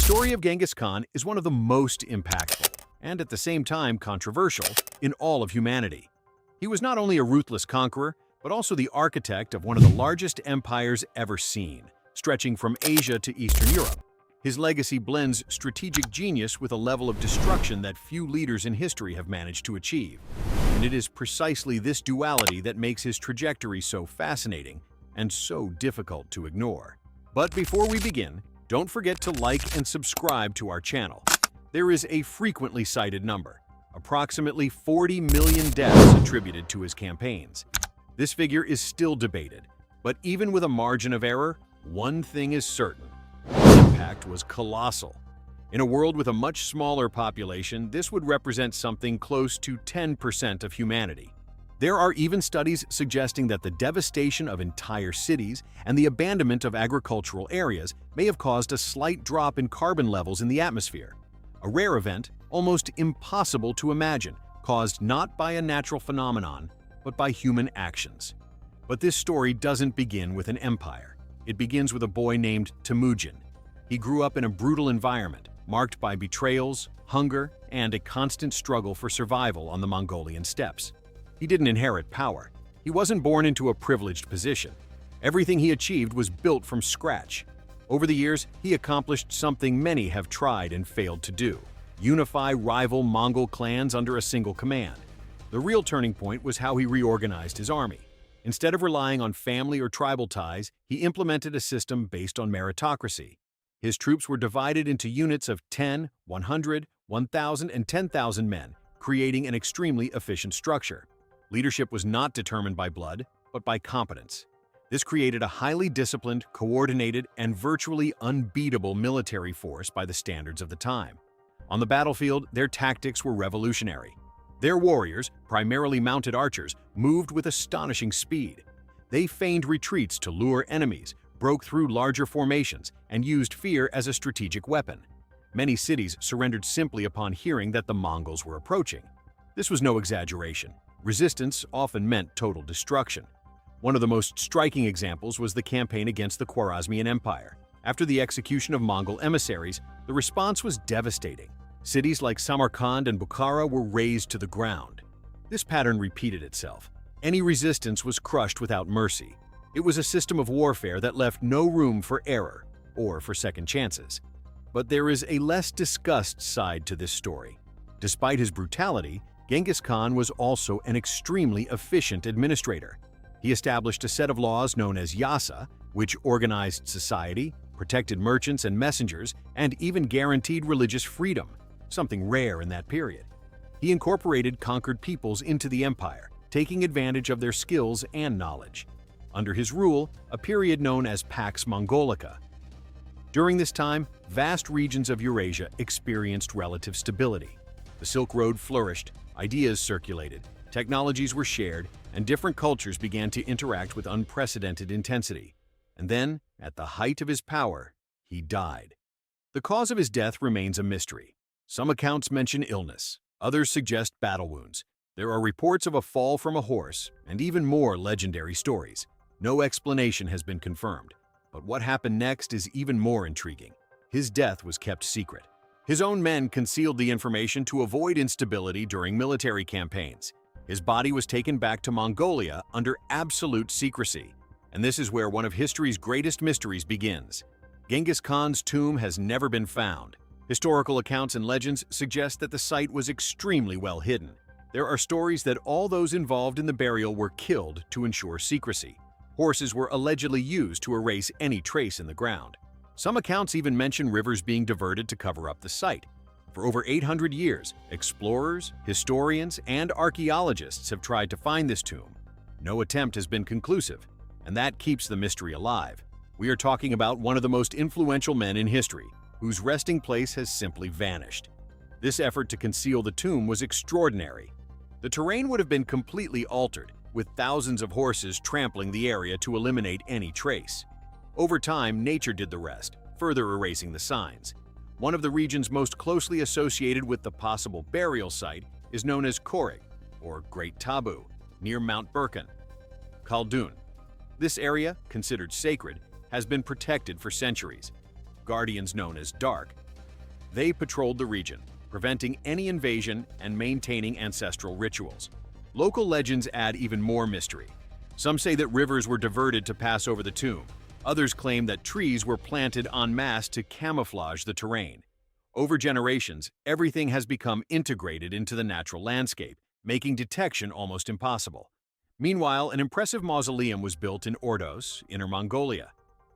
story of Genghis Khan is one of the most impactful, and at the same time controversial, in all of humanity. He was not only a ruthless conqueror, but also the architect of one of the largest empires ever seen, stretching from Asia to Eastern Europe. His legacy blends strategic genius with a level of destruction that few leaders in history have managed to achieve. And it is precisely this duality that makes his trajectory so fascinating and so difficult to ignore. But before we begin, don't forget to like and subscribe to our channel. There is a frequently cited number, approximately 40 million deaths attributed to his campaigns. This figure is still debated, but even with a margin of error, one thing is certain: his impact was colossal. In a world with a much smaller population, this would represent something close to 10% of humanity. There are even studies suggesting that the devastation of entire cities and the abandonment of agricultural areas may have caused a slight drop in carbon levels in the atmosphere. A rare event, almost impossible to imagine, caused not by a natural phenomenon, but by human actions. But this story doesn't begin with an empire. It begins with a boy named Temujin. He grew up in a brutal environment, marked by betrayals, hunger, and a constant struggle for survival on the Mongolian steppes. He didn't inherit power. He wasn't born into a privileged position. Everything he achieved was built from scratch. Over the years, he accomplished something many have tried and failed to do: unify rival Mongol clans under a single command. The real turning point was how he reorganized his army. Instead of relying on family or tribal ties, he implemented a system based on meritocracy. His troops were divided into units of 10, 100, 1,000, and 10,000 men, creating an extremely efficient structure. Leadership was not determined by blood, but by competence. This created a highly disciplined, coordinated, and virtually unbeatable military force by the standards of the time. On the battlefield, their tactics were revolutionary. Their warriors, primarily mounted archers, moved with astonishing speed. They feigned retreats to lure enemies, broke through larger formations, and used fear as a strategic weapon. Many cities surrendered simply upon hearing that the Mongols were approaching. This was no exaggeration. Resistance often meant total destruction. One of the most striking examples was the campaign against the Khwarezmian Empire. After the execution of Mongol emissaries, the response was devastating. Cities like Samarkand and Bukhara were razed to the ground. This pattern repeated itself. Any resistance was crushed without mercy. It was a system of warfare that left no room for error or for second chances. But there is a less discussed side to this story. Despite his brutality, Genghis Khan was also an extremely efficient administrator. He established a set of laws known as yasa, which organized society, protected merchants and messengers, and even guaranteed religious freedom, something rare in that period. He incorporated conquered peoples into the empire, taking advantage of their skills and knowledge. Under his rule, a period known as Pax Mongolica. During this time, vast regions of Eurasia experienced relative stability. The Silk Road flourished, ideas circulated, technologies were shared, and different cultures began to interact with unprecedented intensity. And then, at the height of his power, he died. The cause of his death remains a mystery. Some accounts mention illness, others suggest battle wounds. There are reports of a fall from a horse, and even more legendary stories. No explanation has been confirmed, but what happened next is even more intriguing. His death was kept secret. His own men concealed the information to avoid instability during military campaigns. His body was taken back to Mongolia under absolute secrecy. And this is where one of history's greatest mysteries begins. Genghis Khan's tomb has never been found. Historical accounts and legends suggest that the site was extremely well hidden. There are stories that all those involved in the burial were killed to ensure secrecy. Horses were allegedly used to erase any trace in the ground. Some accounts even mention rivers being diverted to cover up the site. For over 800 years, explorers, historians, and archaeologists have tried to find this tomb. No attempt has been conclusive, and that keeps the mystery alive. We are talking about one of the most influential men in history, whose resting place has simply vanished. This effort to conceal the tomb was extraordinary. The terrain would have been completely altered, with thousands of horses trampling the area to eliminate any trace. Over time, nature did the rest, further erasing the signs. One of the regions most closely associated with the possible burial site is known as Korig, or Great Tabu, near Mount Birken, Khaldun. This area, considered sacred, has been protected for centuries. Guardians known as Dark They patrolled the region, preventing any invasion and maintaining ancestral rituals. Local legends add even more mystery. Some say that rivers were diverted to pass over the tomb. Others claim that trees were planted en masse to camouflage the terrain. Over generations, everything has become integrated into the natural landscape, making detection almost impossible. Meanwhile, an impressive mausoleum was built in Ordos, Inner Mongolia.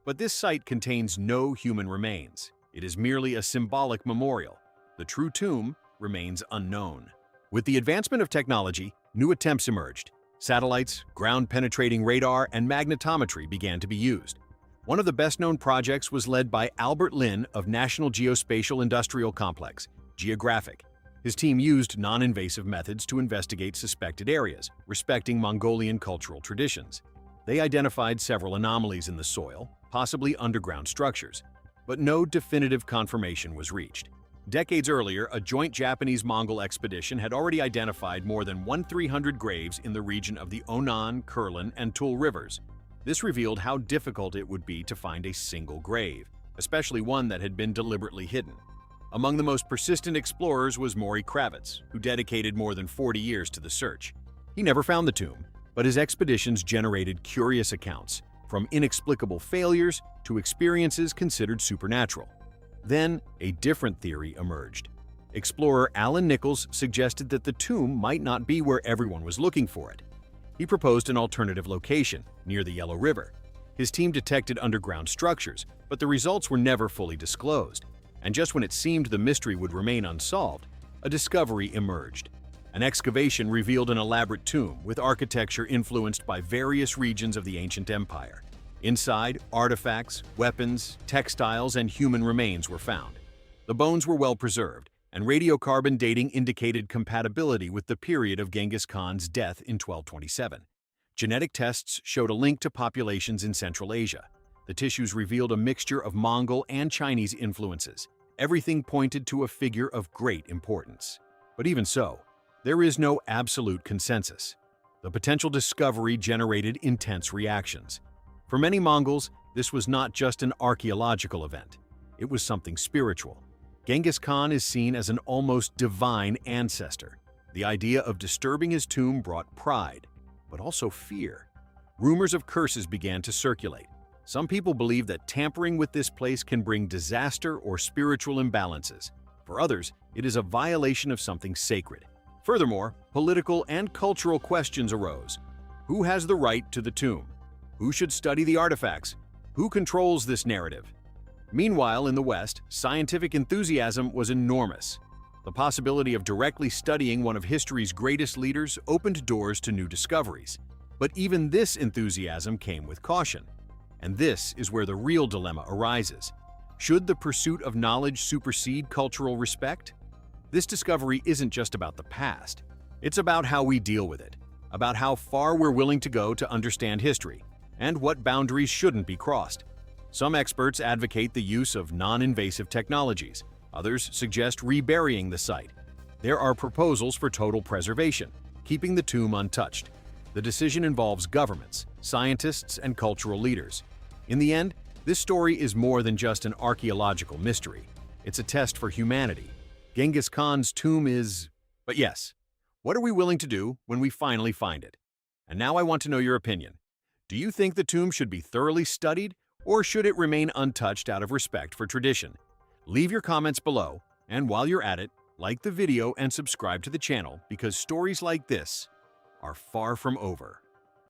But this site contains no human remains. It is merely a symbolic memorial. The true tomb remains unknown. With the advancement of technology, new attempts emerged. Satellites, ground-penetrating radar, and magnetometry began to be used. One of the best-known projects was led by Albert Lin of National Geospatial Industrial Complex, Geographic. His team used non-invasive methods to investigate suspected areas, respecting Mongolian cultural traditions. They identified several anomalies in the soil, possibly underground structures, but no definitive confirmation was reached. Decades earlier, a joint Japanese-Mongol expedition had already identified more than 1,300 graves in the region of the Onan, Kurlan, and Tul rivers. This revealed how difficult it would be to find a single grave, especially one that had been deliberately hidden. Among the most persistent explorers was Maury Kravitz, who dedicated more than 40 years to the search. He never found the tomb, but his expeditions generated curious accounts, from inexplicable failures to experiences considered supernatural. Then, a different theory emerged. Explorer Alan Nichols suggested that the tomb might not be where everyone was looking for it. He proposed an alternative location, near the Yellow River. His team detected underground structures, but the results were never fully disclosed. And just when it seemed the mystery would remain unsolved, a discovery emerged. An excavation revealed an elaborate tomb with architecture influenced by various regions of the ancient empire. Inside, artifacts, weapons, textiles, and human remains were found. The bones were well preserved, and radiocarbon dating indicated compatibility with the period of Genghis Khan's death in 1227. Genetic tests showed a link to populations in Central Asia. The tissues revealed a mixture of Mongol and Chinese influences. Everything pointed to a figure of great importance. But even so, there is no absolute consensus. The potential discovery generated intense reactions. For many Mongols, this was not just an archaeological event. It was something spiritual. Genghis Khan is seen as an almost divine ancestor. The idea of disturbing his tomb brought pride, but also fear. Rumors of curses began to circulate. Some people believe that tampering with this place can bring disaster or spiritual imbalances. For others, it is a violation of something sacred. Furthermore, political and cultural questions arose. Who has the right to the tomb? Who should study the artifacts? Who controls this narrative? Meanwhile, in the West, scientific enthusiasm was enormous. The possibility of directly studying one of history's greatest leaders opened doors to new discoveries. But even this enthusiasm came with caution. And this is where the real dilemma arises. Should the pursuit of knowledge supersede cultural respect? This discovery isn't just about the past. It's about how we deal with it, about how far we're willing to go to understand history, and what boundaries shouldn't be crossed. Some experts advocate the use of non-invasive technologies. Others suggest reburying the site. There are proposals for total preservation, keeping the tomb untouched. The decision involves governments, scientists, and cultural leaders. In the end, this story is more than just an archaeological mystery. It's a test for humanity. Genghis Khan's tomb is... But yes, what are we willing to do when we finally find it? And now I want to know your opinion. Do you think the tomb should be thoroughly studied, or should it remain untouched out of respect for tradition? Leave your comments below, and while you're at it, like the video and subscribe to the channel because stories like this are far from over.